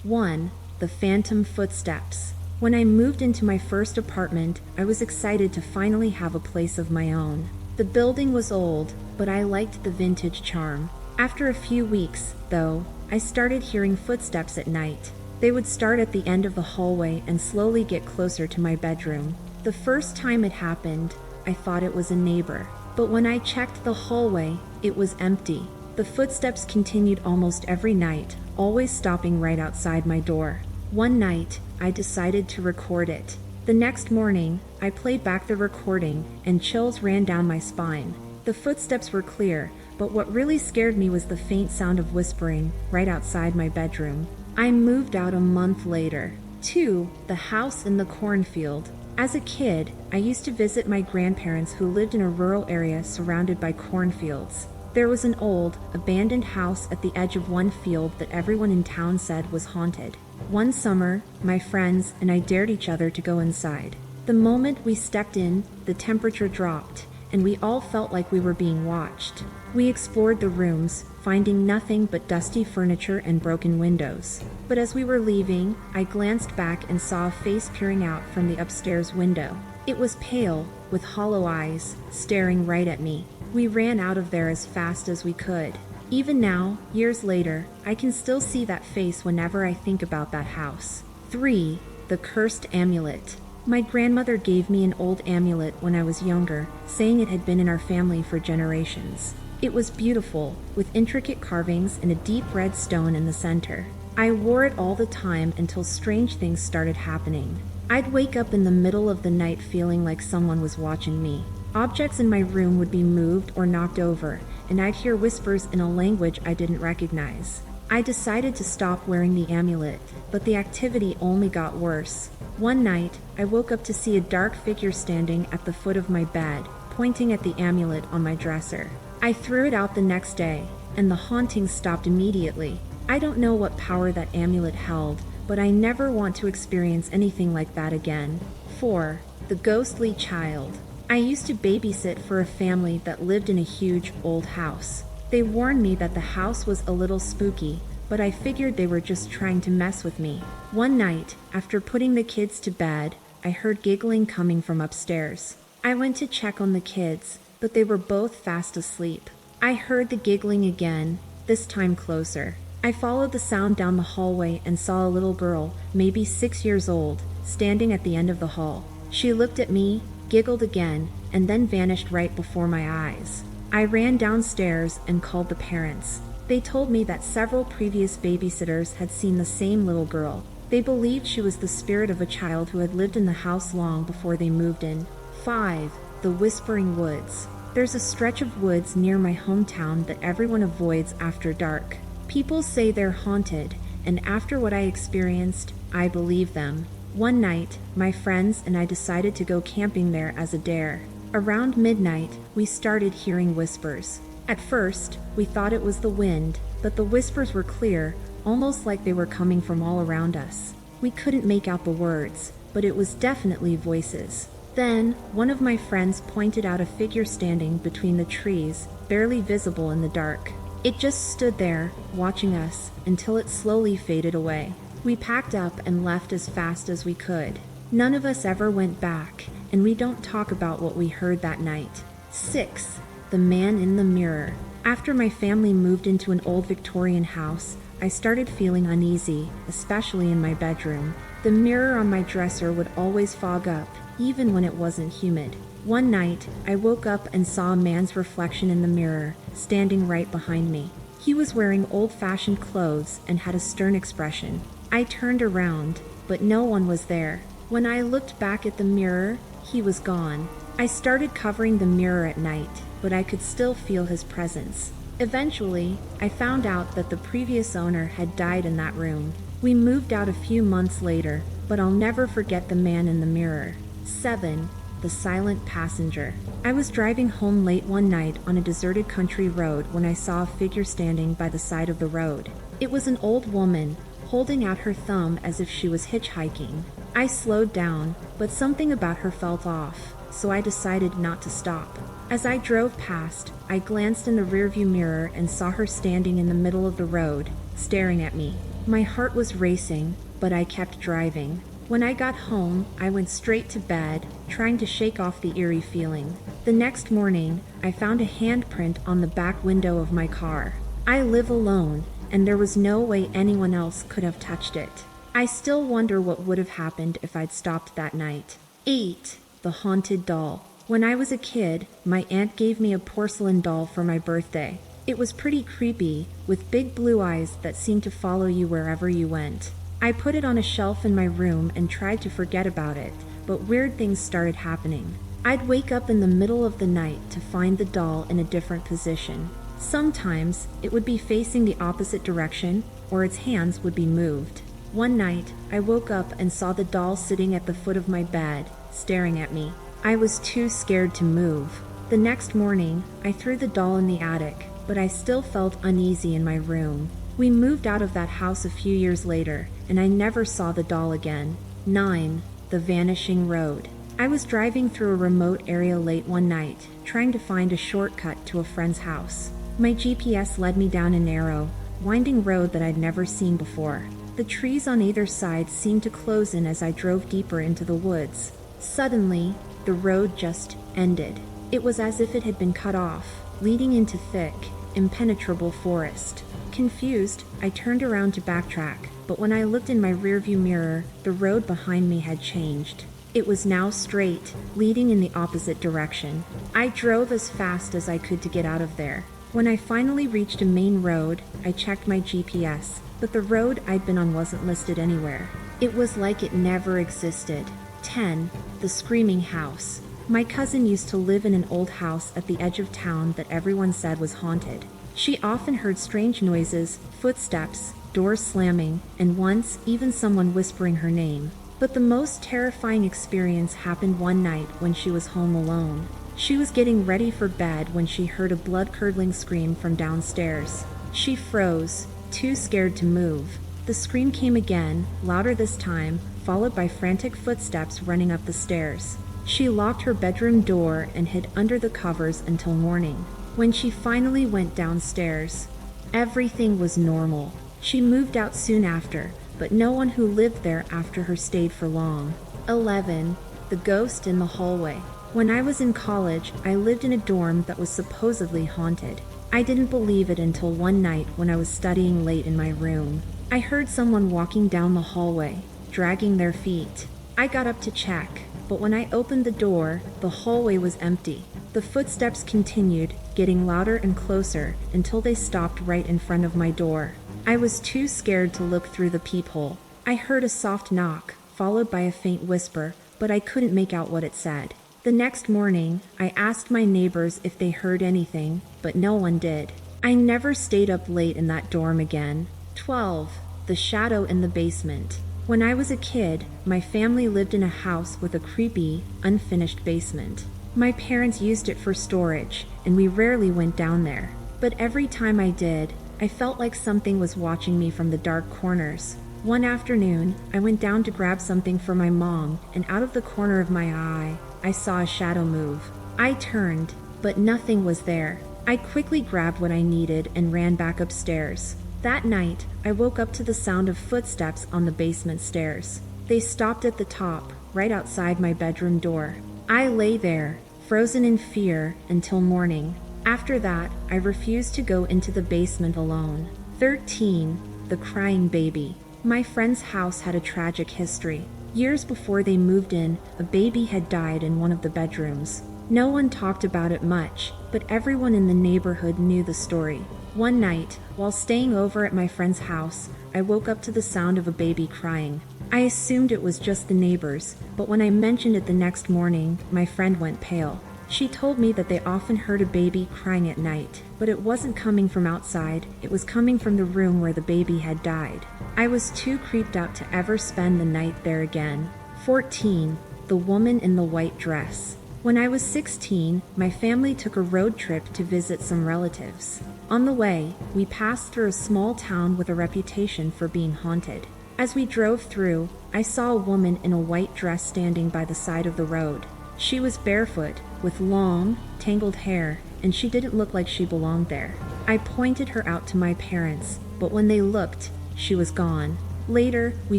1. The phantom footsteps. When I moved into my first apartment, I was excited to finally have a place of my own. The building was old, but I liked the vintage charm. After a few weeks, though, I started hearing footsteps at night. They would start at the end of the hallway and slowly get closer to my bedroom. The first time it happened, I thought it was a neighbor. But when I checked the hallway, it was empty. The footsteps continued almost every night, always stopping right outside my door. One night, I decided to record it. The next morning, I played back the recording, and chills ran down my spine. The footsteps were clear, but what really scared me was the faint sound of whispering right outside my bedroom. I moved out a month later. 2. The house in the cornfield. As a kid, I used to visit my grandparents who lived in a rural area surrounded by cornfields. There was an old, abandoned house at the edge of one field that everyone in town said was haunted. One summer, my friends and I dared each other to go inside. The moment we stepped in, the temperature dropped, and we all felt like we were being watched. We explored the rooms, finding nothing but dusty furniture and broken windows. But as we were leaving, I glanced back and saw a face peering out from the upstairs window. It was pale, with hollow eyes, staring right at me. We ran out of there as fast as we could. Even now, years later, I can still see that face whenever I think about that house. 3. The cursed amulet. My grandmother gave me an old amulet when I was younger, saying it had been in our family for generations. It was beautiful, with intricate carvings and a deep red stone in the center. I wore it all the time until strange things started happening. I'd wake up in the middle of the night feeling like someone was watching me. Objects in my room would be moved or knocked over, and I'd hear whispers in a language I didn't recognize. I decided to stop wearing the amulet, but the activity only got worse. One night, I woke up to see a dark figure standing at the foot of my bed, pointing at the amulet on my dresser. I threw it out the next day, and the haunting stopped immediately. I don't know what power that amulet held, but I never want to experience anything like that again. 4. The ghostly child. I used to babysit for a family that lived in a huge, old house. They warned me that the house was a little spooky, but I figured they were just trying to mess with me. One night, after putting the kids to bed, I heard giggling coming from upstairs. I went to check on the kids, but they were both fast asleep. I heard the giggling again, this time closer. I followed the sound down the hallway and saw a little girl, maybe 6 years old, standing at the end of the hall. She looked at me, giggled again, and then vanished right before my eyes. I ran downstairs and called the parents. They told me that several previous babysitters had seen the same little girl. They believed she was the spirit of a child who had lived in the house long before they moved in. 5. The Whispering Woods. There's a stretch of woods near my hometown that everyone avoids after dark. People say they're haunted, and after what I experienced, I believe them. One night, my friends and I decided to go camping there as a dare. Around midnight, we started hearing whispers. At first, we thought it was the wind, but the whispers were clear, almost like they were coming from all around us. We couldn't make out the words, but it was definitely voices. Then, one of my friends pointed out a figure standing between the trees, barely visible in the dark. It just stood there, watching us, until it slowly faded away. We packed up and left as fast as we could. None of us ever went back, and we don't talk about what we heard that night. 6. The Man in the Mirror. After my family moved into an old Victorian house, I started feeling uneasy, especially in my bedroom. The mirror on my dresser would always fog up, even when it wasn't humid. One night, I woke up and saw a man's reflection in the mirror, standing right behind me. He was wearing old-fashioned clothes and had a stern expression. I turned around, but no one was there. When I looked back at the mirror, he was gone. I started covering the mirror at night, but I could still feel his presence. Eventually, I found out that the previous owner had died in that room. We moved out a few months later, but I'll never forget the man in the mirror. 7. The Silent Passenger. I was driving home late one night on a deserted country road when I saw a figure standing by the side of the road. It was an old woman, holding out her thumb as if she was hitchhiking. I slowed down, but something about her felt off, so I decided not to stop. As I drove past, I glanced in the rearview mirror and saw her standing in the middle of the road, staring at me. My heart was racing, but I kept driving. When I got home, I went straight to bed, trying to shake off the eerie feeling. The next morning, I found a handprint on the back window of my car. I live alone, and there was no way anyone else could have touched it. I still wonder what would have happened if I'd stopped that night. 8. The haunted doll. When I was a kid, my aunt gave me a porcelain doll for my birthday. It was pretty creepy, with big blue eyes that seemed to follow you wherever you went. I put it on a shelf in my room and tried to forget about it, but weird things started happening. I'd wake up in the middle of the night to find the doll in a different position. Sometimes it would be facing the opposite direction, or its hands would be moved. One night, I woke up and saw the doll sitting at the foot of my bed, staring at me. I was too scared to move. The next morning, I threw the doll in the attic, but I still felt uneasy in my room. We moved out of that house a few years later, and I never saw the doll again. 9. The vanishing road. I was driving through a remote area late one night, trying to find a shortcut to a friend's house. My GPS led me down a narrow, winding road that I'd never seen before. The trees on either side seemed to close in as I drove deeper into the woods. Suddenly, the road just ended. It was as if it had been cut off, leading into thick, impenetrable forest. Confused, I turned around to backtrack, but when I looked in my rearview mirror, the road behind me had changed. It was now straight, leading in the opposite direction. I drove as fast as I could to get out of there. When I finally reached a main road, I checked my GPS, but the road I'd been on wasn't listed anywhere. It was like it never existed. 10. The screaming house. My cousin used to live in an old house at the edge of town that everyone said was haunted. She often heard strange noises, footsteps, doors slamming, and once even someone whispering her name. But the most terrifying experience happened one night when she was home alone. She was getting ready for bed when she heard a blood-curdling scream from downstairs. She froze, too scared to move. The scream came again, louder this time, followed by frantic footsteps running up the stairs. She locked her bedroom door and hid under the covers until morning. When she finally went downstairs, everything was normal. She moved out soon after, but no one who lived there after her stayed for long. 11. The ghost in the hallway. When I was in college, I lived in a dorm that was supposedly haunted. I didn't believe it until one night when I was studying late in my room. I heard someone walking down the hallway, dragging their feet. I got up to check, but when I opened the door, the hallway was empty. The footsteps continued, getting louder and closer until they stopped right in front of my door. I was too scared to look through the peephole. I heard a soft knock, followed by a faint whisper, but I couldn't make out what it said. The next morning, I asked my neighbors if they heard anything, but no one did. I never stayed up late in that dorm again. 12. The shadow in the basement. When I was a kid, my family lived in a house with a creepy, unfinished basement. My parents used it for storage, and we rarely went down there. But every time I did, I felt like something was watching me from the dark corners. One afternoon, I went down to grab something for my mom, and out of the corner of my eye, I saw a shadow move. I turned, but nothing was there. I quickly grabbed what I needed and ran back upstairs. That night, I woke up to the sound of footsteps on the basement stairs. They stopped at the top, right outside my bedroom door. I lay there, frozen in fear, until morning. After that, I refused to go into the basement alone. 13. The crying baby. My friend's house had a tragic history. Years before they moved in, a baby had died in one of the bedrooms. No one talked about it much, but everyone in the neighborhood knew the story. One night, while staying over at my friend's house, I woke up to the sound of a baby crying. I assumed it was just the neighbors, but when I mentioned it the next morning, my friend went pale. She told me that they often heard a baby crying at night, but it wasn't coming from outside, it was coming from the room where the baby had died. I was too creeped out to ever spend the night there again. 14. The woman in the white dress. When I was 16, my family took a road trip to visit some relatives. On the way, we passed through a small town with a reputation for being haunted. As we drove through, I saw a woman in a white dress standing by the side of the road. She was barefoot, with long, tangled hair, and she didn't look like she belonged there. I pointed her out to my parents, but when they looked, she was gone. Later, we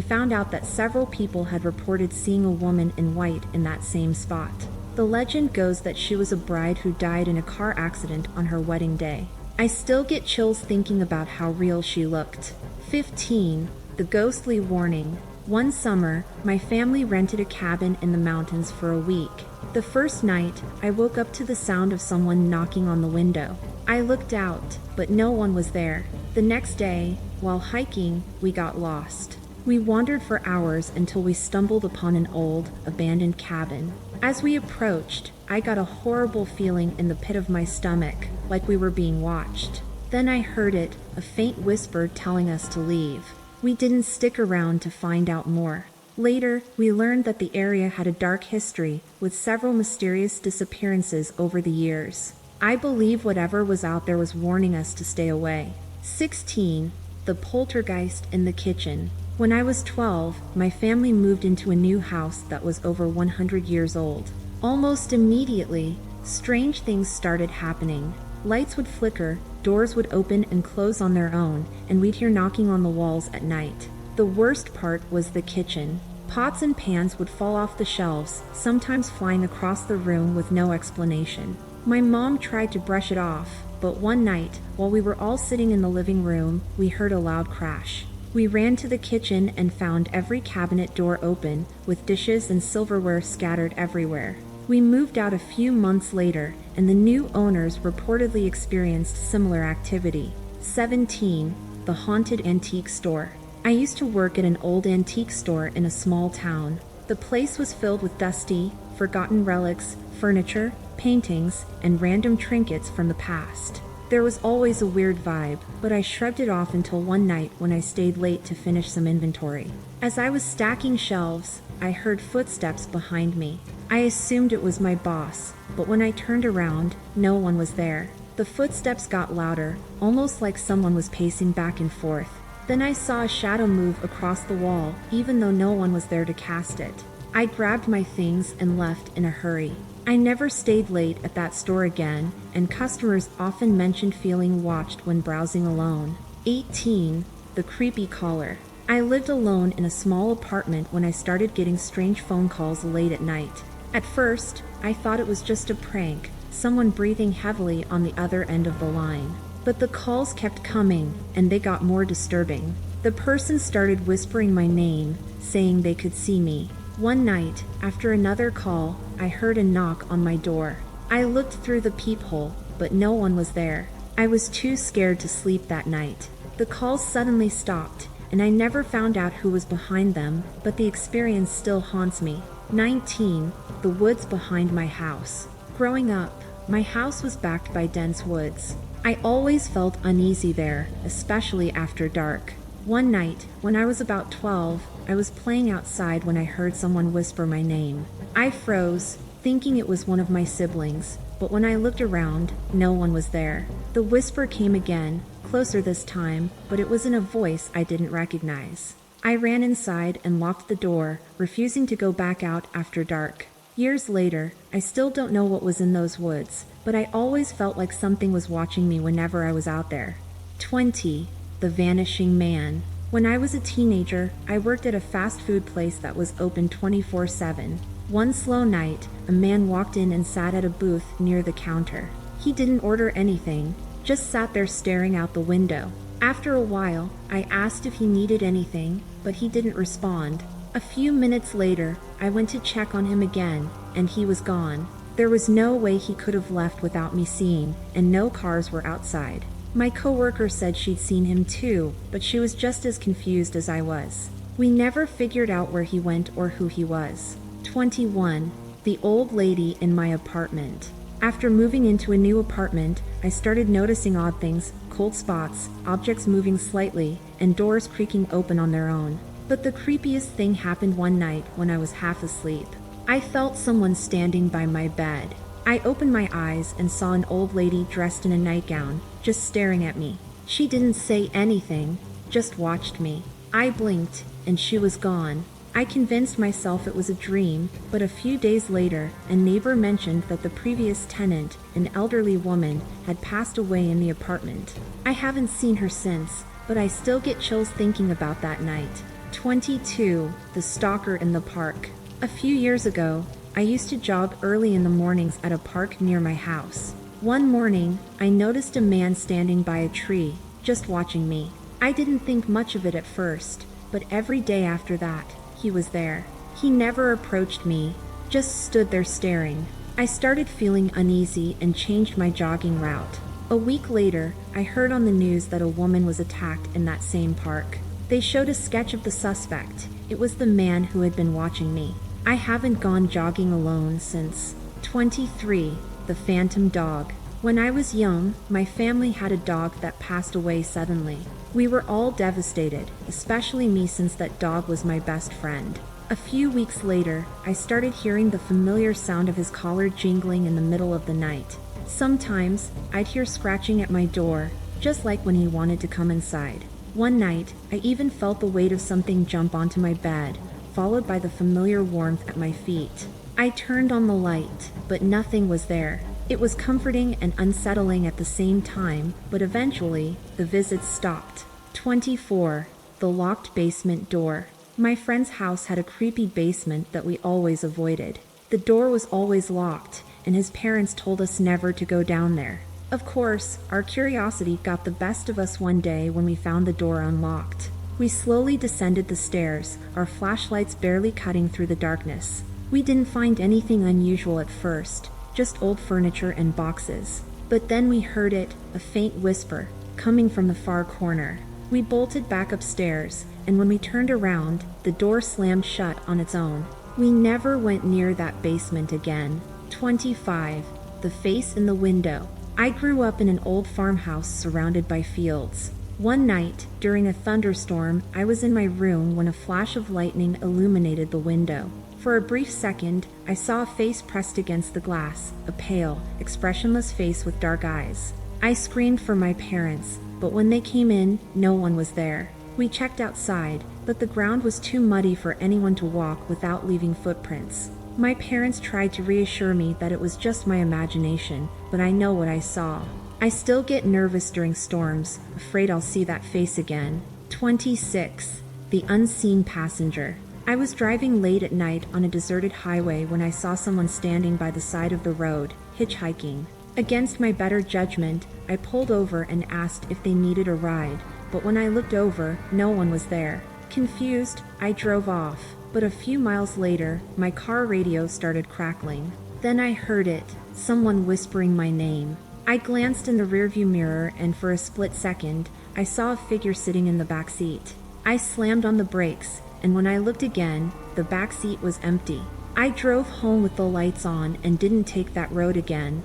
found out that several people had reported seeing a woman in white in that same spot. The legend goes that she was a bride who died in a car accident on her wedding day. I still get chills thinking about how real she looked. 15. The ghostly warning. One summer, my family rented a cabin in the mountains for a week. The first night, I woke up to the sound of someone knocking on the window. I looked out, but no one was there. The next day, while hiking, we got lost. We wandered for hours until we stumbled upon an old, abandoned cabin. As we approached, I got a horrible feeling in the pit of my stomach, like we were being watched. Then I heard it, a faint whisper telling us to leave. We didn't stick around to find out more. Later, we learned that the area had a dark history, with several mysterious disappearances over the years. I believe whatever was out there was warning us to stay away. 16. The poltergeist in the kitchen. When I was 12, my family moved into a new house that was over 100 years old. Almost immediately, strange things started happening. Lights would flicker, doors would open and close on their own, and we'd hear knocking on the walls at night. The worst part was the kitchen. Pots and pans would fall off the shelves, sometimes flying across the room with no explanation. My mom tried to brush it off, but one night, while we were all sitting in the living room, we heard a loud crash. We ran to the kitchen and found every cabinet door open, with dishes and silverware scattered everywhere. We moved out a few months later, and the new owners reportedly experienced similar activity. 17. The haunted antique store. I used to work at an old antique store in a small town. The place was filled with dusty, forgotten relics, furniture, paintings, and random trinkets from the past. There was always a weird vibe, but I shrugged it off until one night when I stayed late to finish some inventory. As I was stacking shelves, I heard footsteps behind me. I assumed it was my boss, but when I turned around, no one was there. The footsteps got louder, almost like someone was pacing back and forth. Then I saw a shadow move across the wall, even though no one was there to cast it. I grabbed my things and left in a hurry. I never stayed late at that store again, and customers often mentioned feeling watched when browsing alone. 18. The creepy caller. I lived alone in a small apartment when I started getting strange phone calls late at night. At first, I thought it was just a prank, someone breathing heavily on the other end of the line. But the calls kept coming, and they got more disturbing. The person started whispering my name, saying they could see me. One night, after another call, I heard a knock on my door. I looked through the peephole, but no one was there. I was too scared to sleep that night. The calls suddenly stopped, and I never found out who was behind them, but the experience still haunts me. 19. The woods behind my house. Growing up, my house was backed by dense woods. I always felt uneasy there, especially after dark. One night, when I was about 12, I was playing outside when I heard someone whisper my name. I froze, thinking it was one of my siblings, but when I looked around, no one was there. The whisper came again, closer this time, but it was in a voice I didn't recognize. I ran inside and locked the door, refusing to go back out after dark. Years later, I still don't know what was in those woods, but I always felt like something was watching me whenever I was out there. 20. The vanishing man. When I was a teenager, I worked at a fast food place that was open 24/7. One slow night, a man walked in and sat at a booth near the counter. He didn't order anything, just sat there staring out the window. After a while, I asked if he needed anything, but he didn't respond. A few minutes later, I went to check on him again, and he was gone. There was no way he could have left without me seeing, and no cars were outside. My coworker said she'd seen him too, but she was just as confused as I was. We never figured out where he went or who he was. 21. The old lady in my apartment. After moving into a new apartment, I started noticing odd things, cold spots, objects moving slightly, and doors creaking open on their own. But the creepiest thing happened one night when I was half asleep. I felt someone standing by my bed. I opened my eyes and saw an old lady dressed in a nightgown, just staring at me. She didn't say anything, just watched me. I blinked, and she was gone. I convinced myself it was a dream, but a few days later, a neighbor mentioned that the previous tenant, an elderly woman, had passed away in the apartment. I haven't seen her since, but I still get chills thinking about that night. 22. The stalker in the park. A few years ago, I used to jog early in the mornings at a park near my house. One morning, I noticed a man standing by a tree, just watching me. I didn't think much of it at first, but every day after that, he was there. He never approached me, just stood there staring. I started feeling uneasy and changed my jogging route. A week later, I heard on the news that a woman was attacked in that same park. They showed a sketch of the suspect. It was the man who had been watching me. I haven't gone jogging alone since. 23. The phantom dog. When I was young, my family had a dog that passed away suddenly. We were all devastated, especially me since that dog was my best friend. A few weeks later, I started hearing the familiar sound of his collar jingling in the middle of the night. Sometimes, I'd hear scratching at my door, just like when he wanted to come inside. One night, I even felt the weight of something jump onto my bed, followed by the familiar warmth at my feet. I turned on the light, but nothing was there. It was comforting and unsettling at the same time, but eventually, the visits stopped. 24. The locked basement door. My friend's house had a creepy basement that we always avoided. The door was always locked, and his parents told us never to go down there. Of course, our curiosity got the best of us one day when we found the door unlocked. We slowly descended the stairs, our flashlights barely cutting through the darkness. We didn't find anything unusual at first, just old furniture and boxes. But then we heard it, a faint whisper, coming from the far corner. We bolted back upstairs, and when we turned around, the door slammed shut on its own. We never went near that basement again. 25. The face in the window. I grew up in an old farmhouse surrounded by fields. One night, during a thunderstorm, I was in my room when a flash of lightning illuminated the window. For a brief second, I saw a face pressed against the glass, a pale, expressionless face with dark eyes. I screamed for my parents, but when they came in, no one was there. We checked outside, but the ground was too muddy for anyone to walk without leaving footprints. My parents tried to reassure me that it was just my imagination, but I know what I saw. I still get nervous during storms, afraid I'll see that face again. 26. The unseen passenger. I was driving late at night on a deserted highway when I saw someone standing by the side of the road, hitchhiking. Against my better judgment, I pulled over and asked if they needed a ride, but when I looked over, no one was there. Confused, I drove off, but a few miles later, my car radio started crackling. Then I heard it, someone whispering my name. I glanced in the rearview mirror and for a split second, I saw a figure sitting in the back seat. I slammed on the brakes, and when I looked again, the back seat was empty. I drove home with the lights on and didn't take that road again,